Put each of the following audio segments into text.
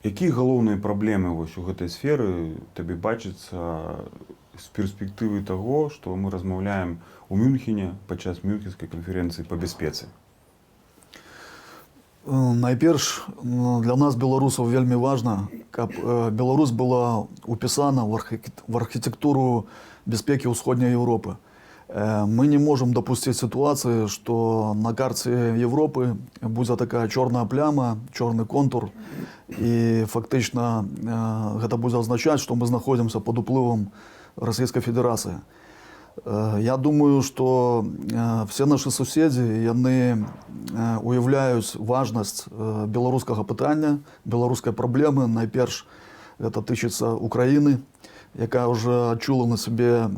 Якія галоўныя праблемы вось у гэтай сферы табе бачыцца з перспектывы таго, што мы размаўляем у Мюнхене падчас мюнхенскай канферэнцыі па бяспецы? Найперш, для нас, беларусаў, вельмі важна, каб Беларусь была упісана в архітэктуру бяспекі ўсходняй Еўропы. Мы не можам дапусціць сітуацыі, што на карце Европы будзе такая чорная пляма, чорны контур, і фактычна гэта будзе азначаць, што мы знаходзімся пад уплывам Расійскай Федэрацыі. Я думаю, што все нашы суседзі, яны уяўляюць важнасць беларускага пытання, беларускай праблемы. Найперш гэта тычыцца Украіны, якая ўжо адчула на сабе,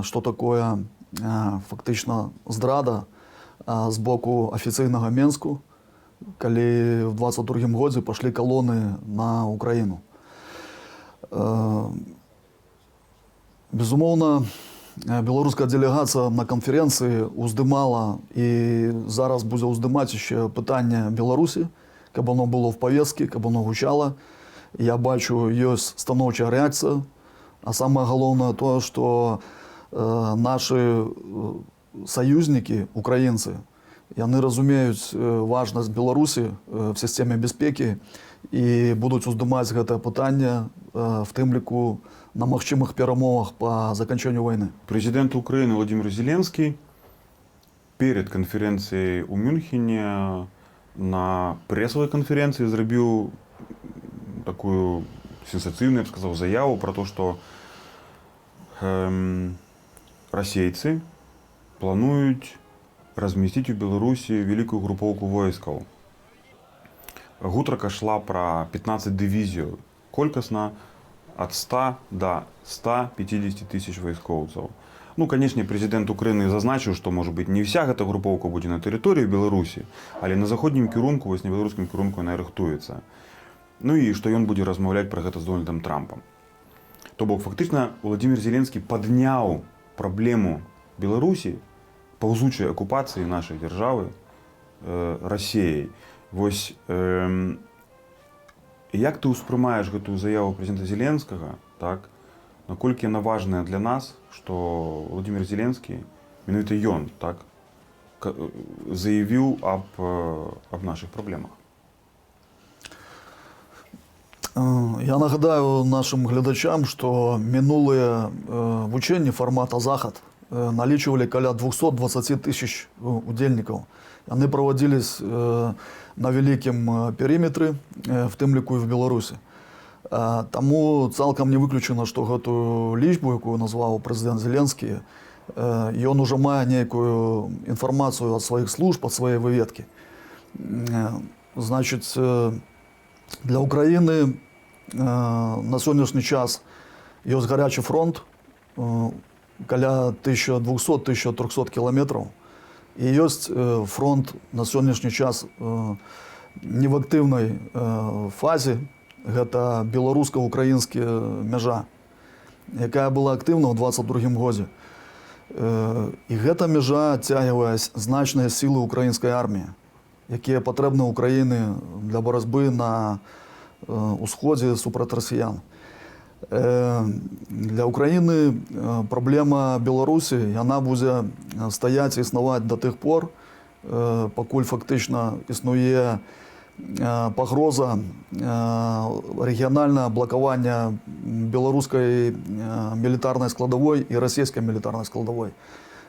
што такое фактычна здрада з боку афіцыйнага Менску, калі в 22-м годзе пашлі калоны на Украіну. Безумоўна, беларуская дэлегацыя на канферэнцыі уздымала і зараз будзе ўздымаць яшчэ пытанне Беларусі, каб оно было в павесткі, каб оно гучала. Я бачу, ёсць станоўчая рэакцыя, а самае галоўнае тое, што нашы саюзнікі, украінцы, яны разумеюць важнасць Беларусі в сістэме бяспекі і будуць уздымаць гэтае пытанне, в тым ліку на магчымых перамовах па заканчэнню вайны. Прэзідэнт Украіны Владимир Зеленскі перад канферэнцыяй у Мюнхене на прэсавай канферэнцыі зрабіў такую сенсацыйную, я б сказаў, заяву пра то, што расейцы плануюць размясціць у Беларусі вялікую групоўку войскаў. Гутарка шла пра 15 дывізіяў, колькасна ад 100 до 150 тысяч вайскоўцаў. Ну, канешне, прэзідэнт Украіны зазначыў, што, можа быць, не вся гэта групоўка будзе на тэрыторыі Беларусі, але на заходнім кірунку, вось на беларускім кірунку яна рыхтуецца. Ну і што ён будзе размаўляць пра гэта з Дональдам Трампам. То бок, фактычна, Владимир Зеленскі падняў праблему Беларусі, паўзучай акупацыі нашай дзяржавы Расіяй. Вось, як ты ўспрымаеш гэтую заяву прэзідэнта Зеленскага, так? Наколькі яна важная для нас, што Владимир Зеленскі, менавіта ён, так, заявіў аб нашых праблемах? Я нагадаю нашим глядачам, што мінулыя вучэнні фармата «Захад» налічвалі каля 220 тысяч удзельнікаў. Яны праводзілись на вялікім перыметры, в тым ліку і в Беларусі. Таму цалкам не выключана, што гэтую лічбу, якую назваў прэзідэнт Зеленскі, ён ужо мае нейкую інфармацыю ад сваіх служб, ад сваёй выведкі. Значыць, для Украіны на сённяшні час ёсць гарячы фронт, каля 1200-1300 кіламетраў. І ёсць фронт на сённяшні час не в актыўнай фазе, гэта беларуска-украінская мяжа, якая была актыўна ў 22-м годзе. І гэта мяжа цягвае значныя сілы украінскай арміі, якія патрэбны Украіны для барацьбы на ўсходзе супраць расіян. Для Украіны праблема Беларусі, яна будзе стаяць і існаваць да тых пор, пакуль фактычна існуе пагроза рэгіянальнага блакавання беларускай мілітарнай складавой і расійскай мілітарнай складавой.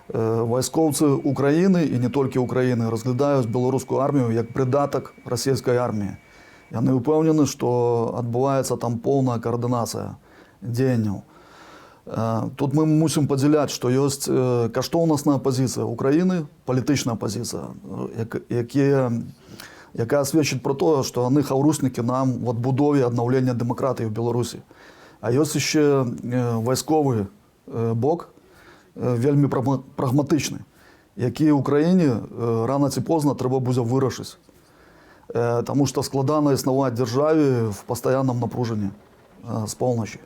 Вайскоўцы Украіны і не толькі Украіны разглядаюць беларускую армію як прыдатак расійскай арміі. Яны ўпэўнены, што адбываецца там поўная каардынацыя дзеянняў. Тут мы мусім падзяляць, што ёсць каштоўнасная пазіцыя Украіны, палітычная пазіцыя, якая сведчыць пра тое, што яны хаўруснікі нам в адбудове аднаўлення дэмакратыі ў Беларусі. А ёсць яшчэ вайсковы бок, вельмі прагматычны, які ў Украіне рана ці позна трэба будзе вырашыць. Таму што складана існаваць дзяржаве в пастаянным напружанні з поўначы.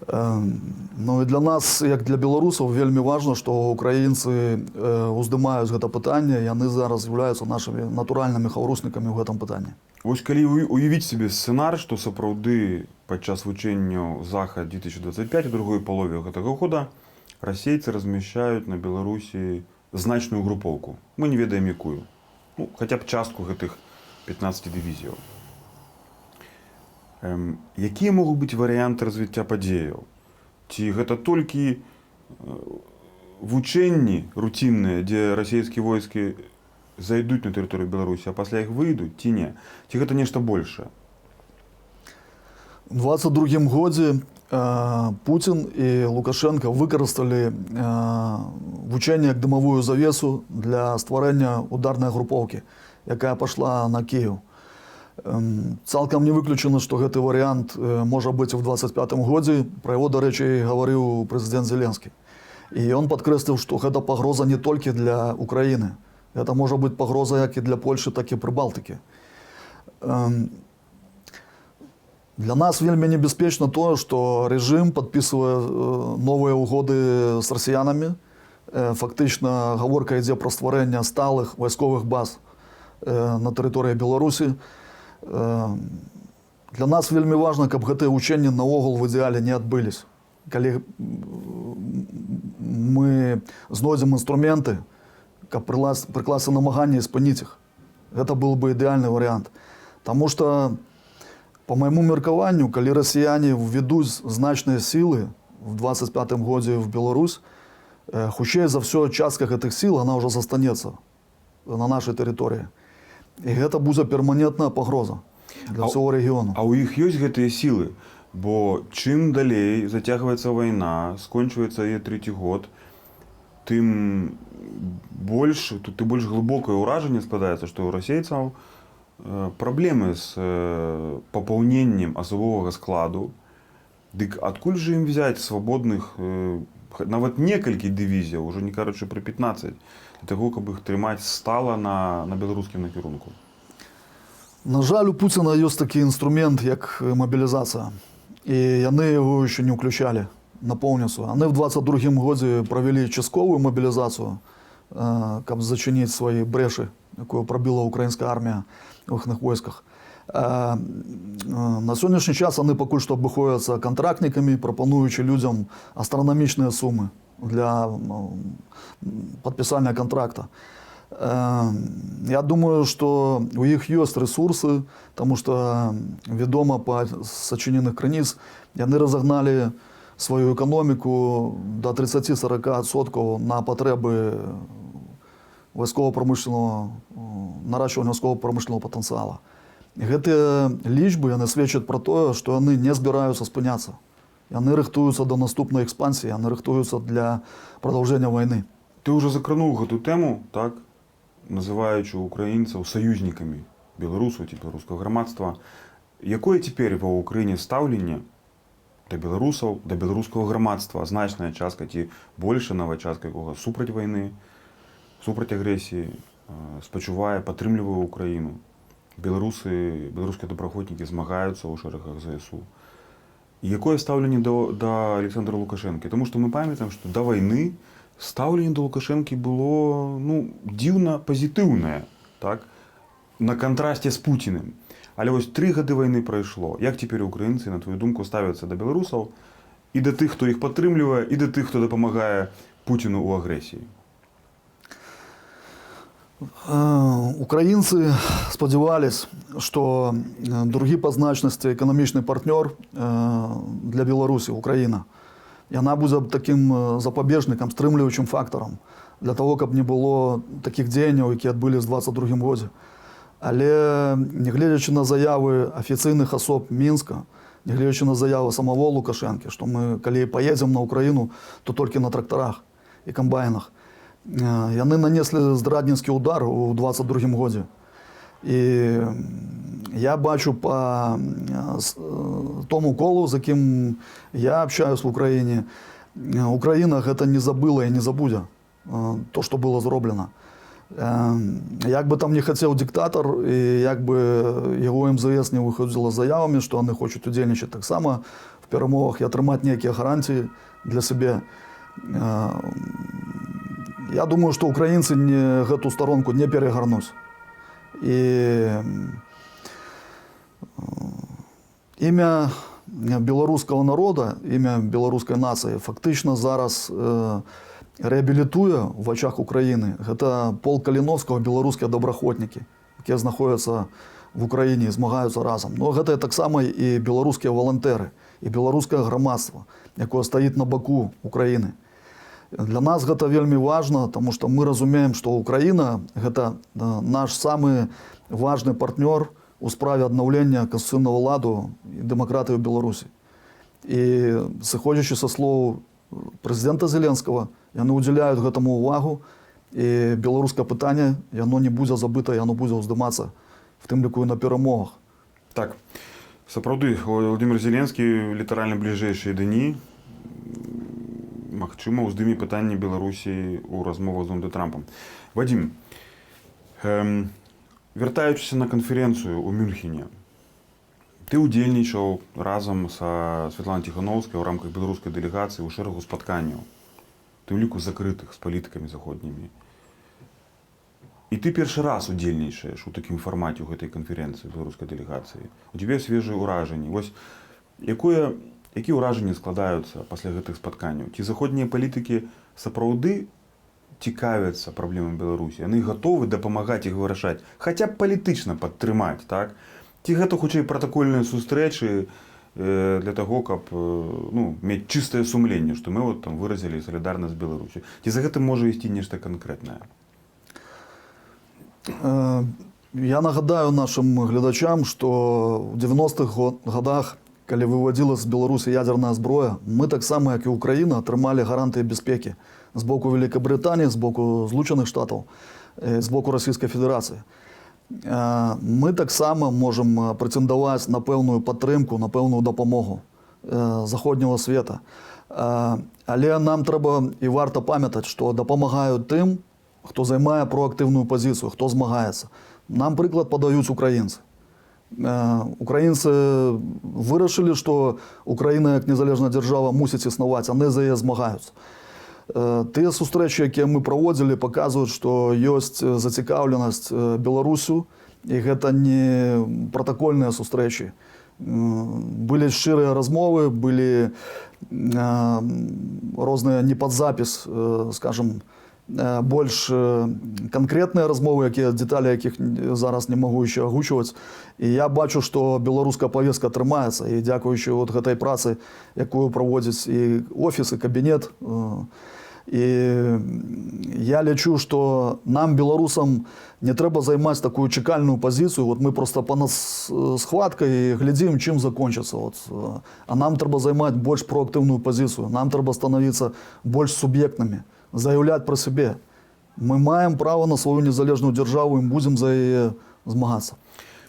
Ну і для нас, як для білорусаў, вельмі важна, што украінцы уздымаюць гэта пытанне, яны зараз з'яўляюцца нашымі натуральнымі хаўруснікамі ў гэтым пытанні. Вось калі уявіць себе сцэнар, што сапраўды падчас вучэнняў Захад 2025 у другой палове гэтага года расейцы размяшчаюць на Беларусі значную групоўку. Мы не ведаем якую. Ну, хаця б частку гэтых 15 дывізіяў. Якія могуць быць варыянты развіцця падзеяў? Ці гэта толькі вучэнні руцінныя, дзе расійскія войскі зайдуць на тэрыторыю Беларусі, а пасля іх выйдуць, ці не? Ці гэта нешта большае? У 22 годзе Путін і Лукашенко выкарысталі вучэнне як дымавую завесу для стварэння ударнай групоўкі, якая пайшла на Кіеў. Цалкам не выключана, што гэты варыянт можа быць у 25 годзе. Пра яго, дарэчы, гаварыў прэзідэнт Зеленскі. І ён падкрэсліў, што гэта пагроза не толькі для Украіны. Гэта можа быць пагроза як і для Польшы, так і Прыбалтыкі. Для нас вельмі небяспечна тое, што рэжым падпісвае новыя ўгоды з расіянамі. Фактычна гаворка ідзе пра стварэнне сталых вайсковых баз на тэрыторыі Беларусі. Для нас вельмі важна, каб гэтыя вучэнні наогул в ідэале не адбылись. Калі мы знойдзем інструменты, каб прыкласці намаганне і спыніць іх. Гэта был бы ідэальны варыянт. Таму што, по майму меркаванню, калі расіяне введуць значныя сілы в 25 годзе в Беларусь, хутчэй за ўсё частка гэтых сіл она ўжо застанецца на нашай тэрыторыі. І гэта будзе перманентная пагроза для ўсяго рэгіёну. А ў іх ёсць гэтыя сілы? Бо чым далей зацягваецца вайна, скончваецца яе трэці год, тым больш глыбокае ўражанне складаецца, што ў расейцаў праблемы з папаўненнем асабовага складу. Дык адкуль жа ім взяць свабодных нават некалькі дывізіяў, ужо не кажучы пра 15, для таго, каб іх трымаць стала на беларускім накірунку? На жаль, у Пуціна ёсць такі інструмент, як мабілізацыя. І яны яго яшчэ не ўключалі на поўніцу. Яны в 22 годзе правялі частковую мабілізацыю, каб зачыніць свае брэшы, якую прабіла украінская армія ў іхных войсках. На сённяшні час яны пакуль што абыходзяцца кантрактнікамі, прапануючы людзям астранамічныя сумы для падпісання кантракта. Я думаю, што у іх ёсць рэсурсы, таму што вядома па сачыненых крыніц, яны разагналі сваю эканоміку да 30-40% на патрэбы вайскова-прамышленного, наращивання вайскова-прамышленного патэнцыяла. Гэтыя лічбы яны сведчаць пра тое, што яны не збіраюцца спыняцца. Яны рыхтуюцца да наступнай экспансіі, яны рыхтуюцца для прадаўжэння вайны. Ты ўжо закрануў гэту тэму, так, называючы украінцаў саюзнікамі беларусаў ці беларускага грамадства. Якое цяпер ва ўкраіне стаўленне да беларусаў, да беларускага грамадства? Значная частка ці большая частка якога супраць вайны, супраць агрэсіі, спачувае, падтрымлівае ўкраіну. Беларускія добраахвотнікі змагаюцца ў шэрагах ЗСУ. І якое стаўленне да Александра Лукашэнкі? Таму што мы памятаем, што да вайны стаўленне да Лукашэнкі было дзіўна пазітыўнае, так? На кантрасце з Пуціним. Але вось 3 гады вайны прайшло. Як цяпер украінцы, на твою думку, ставяцца да беларусаў і да тых, хто іх падтрымлівае, і да тых, хто дапамагае Пуціну ў агрэсіі? Украінцы спадзявались, што другі па значнасці эканамічны партнёр для Беларусі, Украіна, яна будзе такім запабежнікам, стрымліваючым фактарам для того, каб не было такіх дзеянняў, якія адбылі ў 22 годзе. Але нягледзячы на заявы афіцыйных асоб Мінска, нягледзячы на заявы самого Лукашэнкі, што мы, калі паедзем на Украіну, то толькі на трактарах і камбайнах, яны нанеслі здрадніцкі ўдар у 22 годзе. І я бачу па тому колу, з якім я общаюсь в Украіне, Украіна гэта не забыла і не забудзе то, што было зроблена. Як би там не хотів диктатор, і як би його МЗС не виходило з заявами, що вони хочуть удільничати так само в перемовах і отримати ніякі гарантії для себе. Я думаю, що українці гэту сторонку не перегарнуть. І ім'я білоруського народу, ім'я білоруської нації фактично зараз реабілітує в очах України. Гэта полк Каліновського, білоруські добраахвотнікі, які знаходяться в Україні і змагаються разом. Ну, гэта так само і білоруські волонтери, і білоруське громадство, яке стоїть на боку України. Для нас гэта вельмі важна, тому што мы разумеем, што Украіна гэта наш самы важны партнёр у справе аднаўлення канстытуцыйнага ладу і дэмакратыі ў Беларусі. І сыходзячы са слоў прэзідэнта Зеленскага, яны ўдзяляюць гэтаму ўвагу, і беларускае пытанне, яно не будзе забыта, яно будзе ўздымацца, в тым ліку і на перамогах. Так, сапраўды, Владимир Зеленскі літаральна бліжэйшыя дні магчыма ўздыме пытанне Беларусі ў размовах з Дональдом Трампам. Вадзім, вяртаючыся на канферэнцыю ў Мюнхене, ты ўдзельнічаў разам са Святланай Ціхановскай у рамках беларускай дэлегацыі ў шэрагу спатканняў, ты ў ліку закрытых з палітыкамі заходнімі. І ты першы раз удзельнічаеш у такім фармаце ў гэтай канферэнцыі беларускай дэлегацыі. У цябе свежыя ўражанні. Вось якія ўражанні складаюцца пасля гэтых спатканняў? Ці заходнія палітыкі сапраўды цікавяцца праблемамі Беларусі? Яны гатовы дапамагаць іх вырашаць, хаця б палітычна падтрымаць, так? Ці гэта хутчэй пратакольныя сустрэчы для таго, каб мець чыстае сумленне, што мы там выразілі салідарнасць з Беларусю? Ці за гэтым можа ісці нешта канкрэтнае? Я нагадаю нашим глядачам, што ў 90-х годах, калі выводзілася з Беларусі ядерная зброя, мы таксама, як і Украіна, атрымалі гарантыі бяспекі з боку Великобританії, з боку Злучених Штатаў, з боку Расійскай Федэрацыі. Мы таксама можам прэтэндаваць на пэўную падтрымку, на пэўную дапамогу заходняга света. Але нам трэба і варта памятаць, што дапамагаюць тым, хто займае проактыўную пазіцыю, хто змагаецца. Нам прыклад падаюць украінцы. Украінцы вырашылі, што Украіна як незалежная дзяржава мусіць існаваць, яны за яе змагаюцца. Тыя сустрэчы, якія мы праводзілі, паказваюць, што ёсць зацікаўленасць Беларусю, і гэта не пратакольныя сустрэчы. Былі шчырыя размовы, былі розныя не пад запіс, скажем, больш канкрэтныя размовы, дэталі якіх зараз не магу яшчэ агучваць. І я бачу, што беларуская павестка атрымаецца, і дзякуючы гэтай працы, якую праводзіць і офіс, і кабінет. І я лічу, што нам, беларусам, не трэба займаць такую чакальную пазіцыю. Мы проста па нас схваткай глядзім, чым закончыцца. А нам трэба займаць больш проактыўную пазіцыю. Нам трэба станавіцца больш суб'ектнымі, заяўляць пра сябе. Мы маем права на сваю незалежную дзяржаву і будзем за яе змагацца.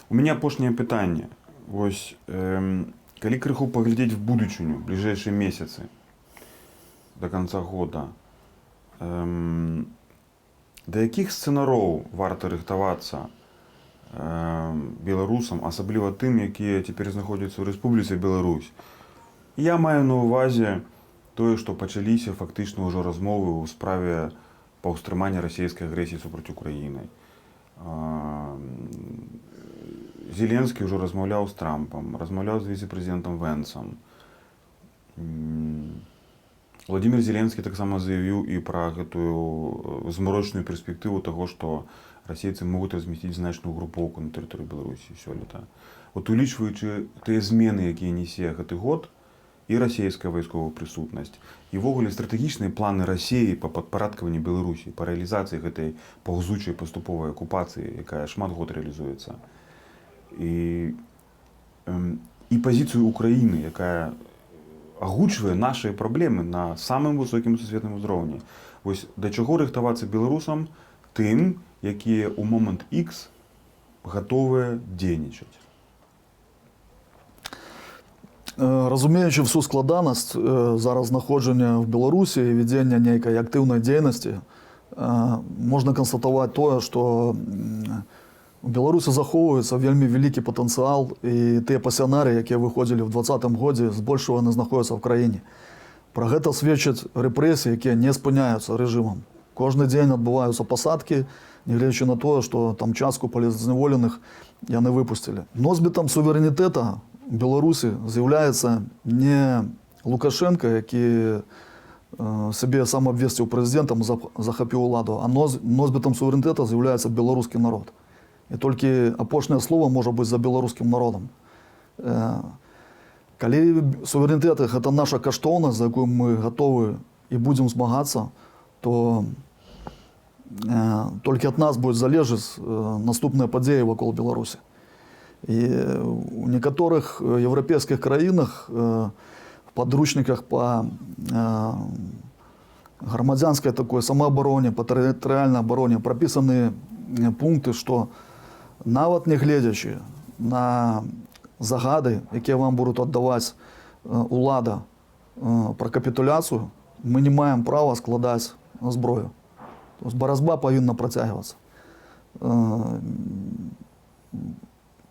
У мяне апошняе пытанне. Вось, калі крыху паглядзець в будучыню, бліжэйшыя месяцы, до конца года, да якіх сцэнароў варта рыхтавацца беларусам, асабліва тым, якія цяпер знаходзяцца ў Рэспубліцы Беларусь? Я маю на ўвазе тое, што пачаліся фактычна ўжо размовы ў справе паўстрымання расійскай агрэсіі супраць Украіны. Зеленскі ўжо размаўляў з Трампам, размаўляў з віцэ-прэзідэнтам Вэнсам. Владимир Зеленскі таксама заявіў і пра гэтую змрочную перспектыву таго, што расейцы могуць размясціць значную групоўку на тэрыторыі Беларусі сёлета. Улічваючы тыя змены, якія нясе гэты год, і расійская вайсковая прысутнасць, і ввогуле стратэгічныя планы Расіі па падпарадкаванні Беларусі, па рэалізацыі гэтай паўзучай паступовай акупацыі, якая шмат год рэалізуецца. І пазіцыю Украіны, якая агучвае нашыя праблемы на самым высокім сусветным узроўні. Вось да чаго рыхтавацца беларусам тым, якія ў момант X гатовыя дзейнічаць? Разумеючы всю складанасць зараз знаходжання в Беларусі і вядзення нейкай актыўнай дзейнасці можна канстатаваць тое, што у Беларусі захоўваецца вельмі вялікі патэнцыял, і тыя пасянары, якія выходзілі ў 2020 годзе, збольшага яны знаходзяцца ў краіне. Пра гэта сведчаць рэпрэсіі, якія не спыняюцца рэжымам. Кожны дзень адбываюцца пасадкі, нягледзячы на тое, што там частку палітзняволеных яны выпусцілі. Носьбітам суверэнітэта Беларусі з'яўляецца не Лукашенко, які сябе сам абвесціў прэзідэнтам, захапіў уладу, а носьбітам суверэнітэта з'яўляецца беларускі народ. І толькі апошняе слово можа быць за беларускім народам. Калі суверэнітэт – гэта наша каштоўнасць, за якую мы гатовы і будзем змагацца, то толькі ад нас будуць залежаць наступныя падзеі вакол Беларусі. І у некаторых еўрапейскіх краінах в падручніках па грамадзянскай такой самаабароне, па тэрытарыяльнай абароне прапісаны пункты, што нават не гледзячы на загады, якія вам будуць аддаваць улада пра капітуляцыю, мы не маем права складаць зброю. То есть барацьба павінна працягвацца.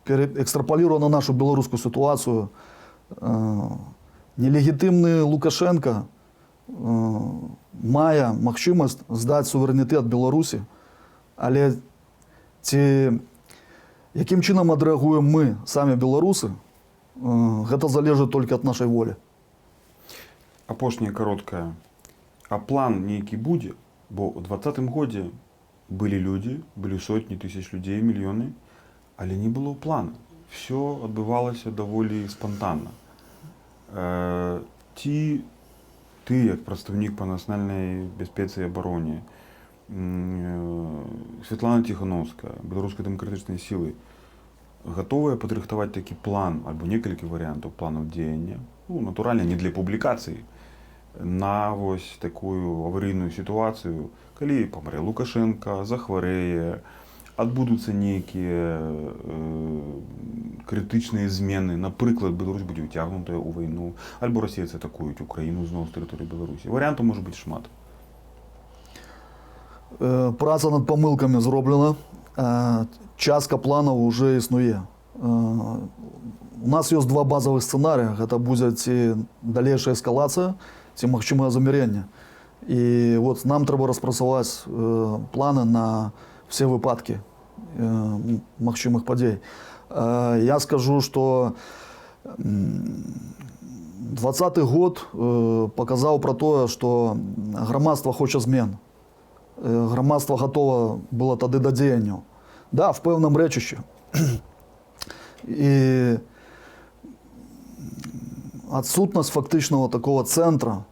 Экстраполируя на нашу беларускую ситуацию, нелегітимний Лукашенко мае магчымасць здаць суверэнітэт Беларусі, але якім чынам адрэагуем мы, самі беларусы, гэта залежыць толькі ад нашай волі. Апошняе кароткае. А план нейкі будзе? Бо ў 2020 годзе былі людзі, былі сотні тысяч людзей, мільёны, але не было плана. Все адбывалася даволі спантанна. Ці ты, як прадстаўнік па нацыянальнай бяспецы і абароне, Святлана Ціхановская, беларускай дэмакратычнай сілы, гатовыя падрыхтаваць такі план альбо некалькі варыянтаў планаў дзеяння, натуральна, не для публікацыі, на вось такую аварыйную сітуацыю, калі памрэ Лукашенко, захварэе, адбудуцца нейкія крытычныя змены. Напрыклад, Беларусь будзе ўцягнутая ў вайну, альбо расейцы атакуюць Украіну зноў з тэрыторыі Беларусі. Варыянтаў можа быць шмат. Праца над памылкамі зроблена, частка планаў уже існуе. У нас ёсць два базавых сцэнарыя. Гэта будзе ці далейшая эскалацыя, ці магчымае замірэнне. І вот нам трэба распрацаваць планы на все выпадкі магчымых падзей. Я скажу, што 2020 год паказаў пра тое, што грамадства хоча змен. Грамадства гатова было тады да дзеянняў. Да, в пэўным рэчышчы. І адсутнасць фактычнага такого цэнтра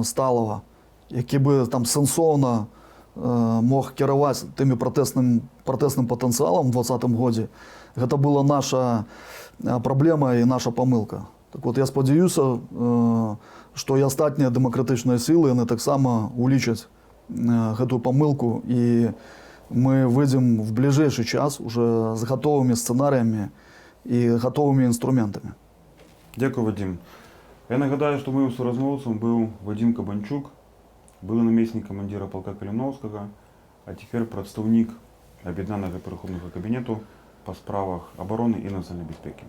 сталага, які бы там сэнсоўна мог кіраваць тымі пратэсным патэнцыялам у 2020 годзе, гэта была наша праблема і наша памылка. Так вот, я спадзяюся, што і астатнія дэмакратычныя сілы, яны таксама улічаць гэтую памылку, і мы выйдзем в бліжэйшы час уже з гатовымі сцэнарыямі і гатовымі інструментамі. Дзякуй, Вадзім. Я нагадаю, што моим суразмоўцам быў Вадзім Кабанчук, былы намеснік камандзіра палка Каліноўскага, а цяпер прадстаўнік аб'яднанага пераходнага кабінету па справах абароны і нацыянальнай бяспекі.